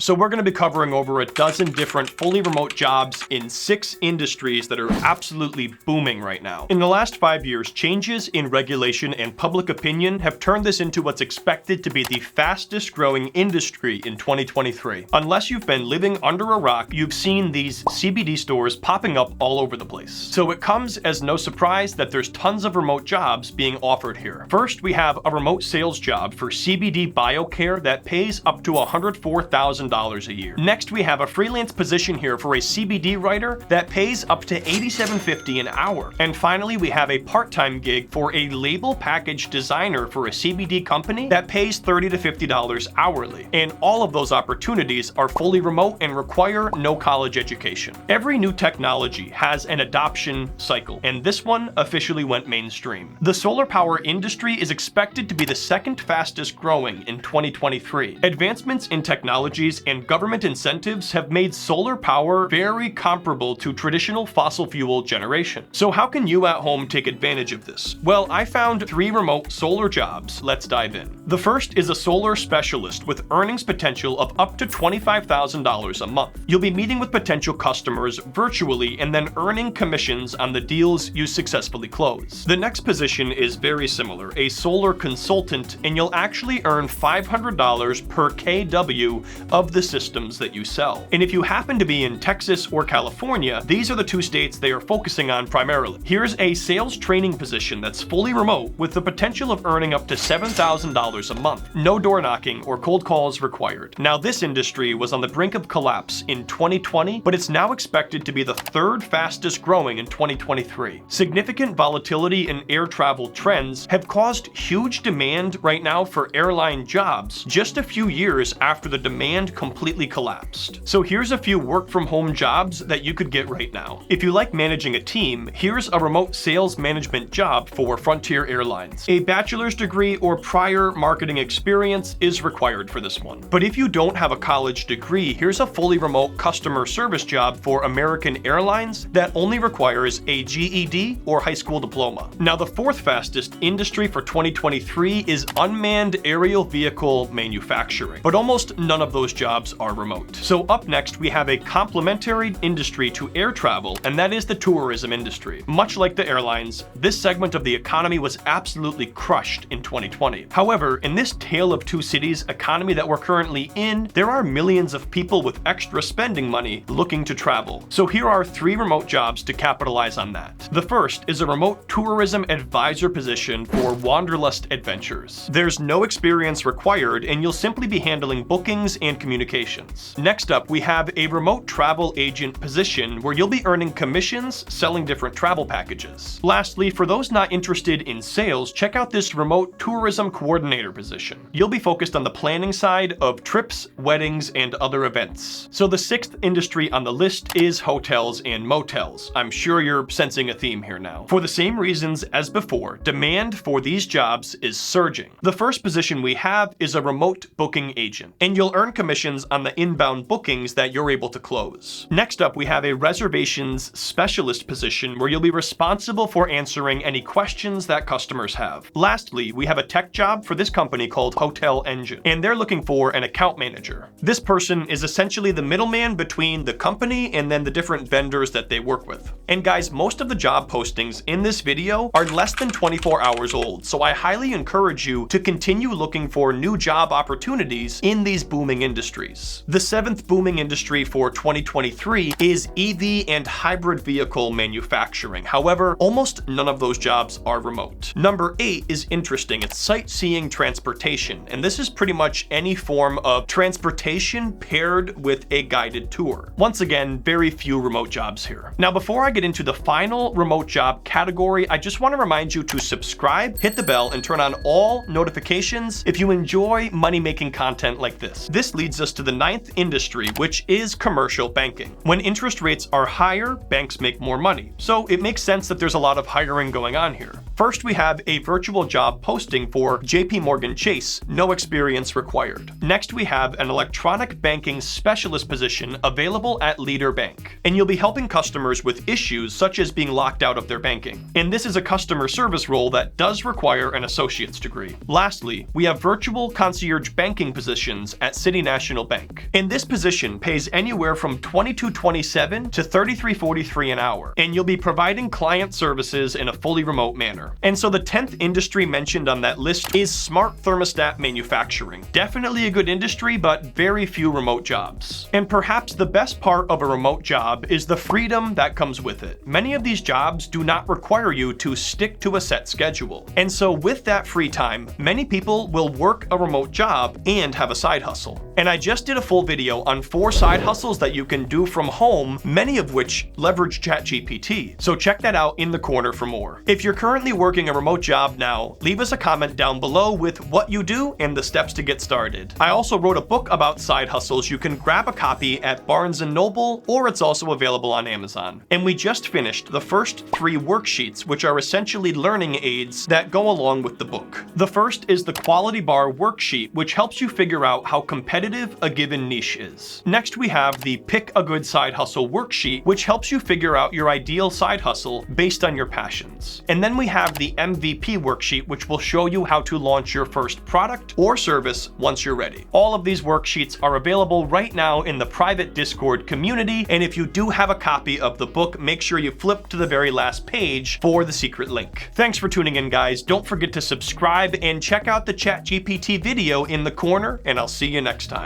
So we're going to be covering over a dozen different fully remote jobs in 6 industries that are absolutely booming right now. In the last 5 years, changes in regulation and public opinion have turned this into what's expected to be the fastest growing industry in 2023. Unless you've been living under a rock, you've seen these CBD stores popping up all over the place. So it comes as no surprise that there's tons of remote jobs being offered here. First, we have a remote sales job for CBD BioCare that pays up to $104,000 a year. Next, we have a freelance position here for a CBD writer that pays up to $87.50 an hour. And finally, we have a part-time gig for a label package designer for a CBD company that pays $30 to $50 hourly. And all of those opportunities are fully remote and require no college education. Every new technology has an adoption cycle, and this one officially went mainstream. The solar power industry is expected to be the second fastest growing in 2023. Advancements in technologies and government incentives have made solar power very comparable to traditional fossil fuel generation. So how can you at home take advantage of this? Well, I found 3 remote solar jobs. Let's dive in. The first is a solar specialist with earnings potential of up to $25,000 a month. You'll be meeting with potential customers virtually and then earning commissions on the deals you successfully close. The next position is very similar, a solar consultant, and you'll actually earn $500 per kW of the systems that you sell. And if you happen to be in Texas or California, these are the 2 states they are focusing on primarily. Here's a sales training position that's fully remote with the potential of earning up to $7,000 a month. No door knocking or cold calls required. Now, this industry was on the brink of collapse in 2020, but it's now expected to be the 3rd fastest growing in 2023. Significant volatility in air travel trends have caused huge demand right now for airline jobs just a few years after the demand completely collapsed. So here's a few work from home jobs that you could get right now. If you like managing a team, here's a remote sales management job for Frontier Airlines. A bachelor's degree or prior marketing experience is required for this one. But if you don't have a college degree, here's a fully remote customer service job for American Airlines that only requires a GED or high school diploma. Now, the 4th fastest industry for 2023 is unmanned aerial vehicle manufacturing, but almost none of those jobs are remote. So up next, we have a complementary industry to air travel, and that is the tourism industry. Much like the airlines, this segment of the economy was absolutely crushed in 2020. However, in this tale of 2 cities economy that we're currently in, there are millions of people with extra spending money looking to travel. So here are 3 remote jobs to capitalize on that. The first is a remote tourism advisor position for Wanderlust Adventures. There's no experience required, and you'll simply be handling bookings and communications. Next up, we have a remote travel agent position where you'll be earning commissions selling different travel packages. Lastly, for those not interested in sales, check out this remote tourism coordinator position. You'll be focused on the planning side of trips, weddings, and other events. So the 6th industry on the list is hotels and motels. I'm sure you're sensing a theme here now. For the same reasons as before, demand for these jobs is surging. The first position we have is a remote booking agent, and you'll earn commissions on the inbound bookings that you're able to close. Next up, we have a reservations specialist position where you'll be responsible for answering any questions that customers have. Lastly, we have a tech job for this company called Hotel Engine, and they're looking for an account manager. This person is essentially the middleman between the company and then the different vendors that they work with. And guys, most of the job postings in this video are less than 24 hours old, so I highly encourage you to continue looking for new job opportunities in these booming industries. The 7th booming industry for 2023 is EV and hybrid vehicle manufacturing. However, almost none of those jobs are remote. Number 8 is interesting. It's sightseeing transportation, and this is pretty much any form of transportation paired with a guided tour. Once again, very few remote jobs here. Now, before I get into the final remote job category, I just want to remind you to subscribe, hit the bell, and turn on all notifications if you enjoy money-making content like this. This leads us to the 9th industry, which is commercial banking. When interest rates are higher, banks make more money. So it makes sense that there's a lot of hiring going on here. First, we have a virtual job posting for JPMorgan Chase, no experience required. Next, we have an electronic banking specialist position available at Leader Bank, and you'll be helping customers with issues such as being locked out of their banking. And this is a customer service role that does require an associate's degree. Lastly, we have virtual concierge banking positions at City National National Bank. And this position pays anywhere from $22.27 to $33.43 an hour, and you'll be providing client services in a fully remote manner. And so the 10th industry mentioned on that list is smart thermostat manufacturing. Definitely a good industry, but very few remote jobs. And perhaps the best part of a remote job is the freedom that comes with it. Many of these jobs do not require you to stick to a set schedule. And so with that free time, many people will work a remote job and have a side hustle. And I just did a full video on 4 side hustles that you can do from home, many of which leverage ChatGPT. So check that out in the corner for more. If you're currently working a remote job now, leave us a comment down below with what you do and the steps to get started. I also wrote a book about side hustles. You can grab a copy at Barnes & Noble, or it's also available on Amazon. And we just finished the first 3 worksheets, which are essentially learning aids that go along with the book. The first is the Quality Bar worksheet, which helps you figure out how competitive a given niche is. Next, we have the Pick a Good Side Hustle worksheet, which helps you figure out your ideal side hustle based on your passions. And then we have the MVP worksheet, which will show you how to launch your first product or service once you're ready. All of these worksheets are available right now in the private Discord community, and if you do have a copy of the book, make sure you flip to the very last page for the secret link. Thanks for tuning in, guys. Don't forget to subscribe and check out the ChatGPT video in the corner, and I'll see you next time.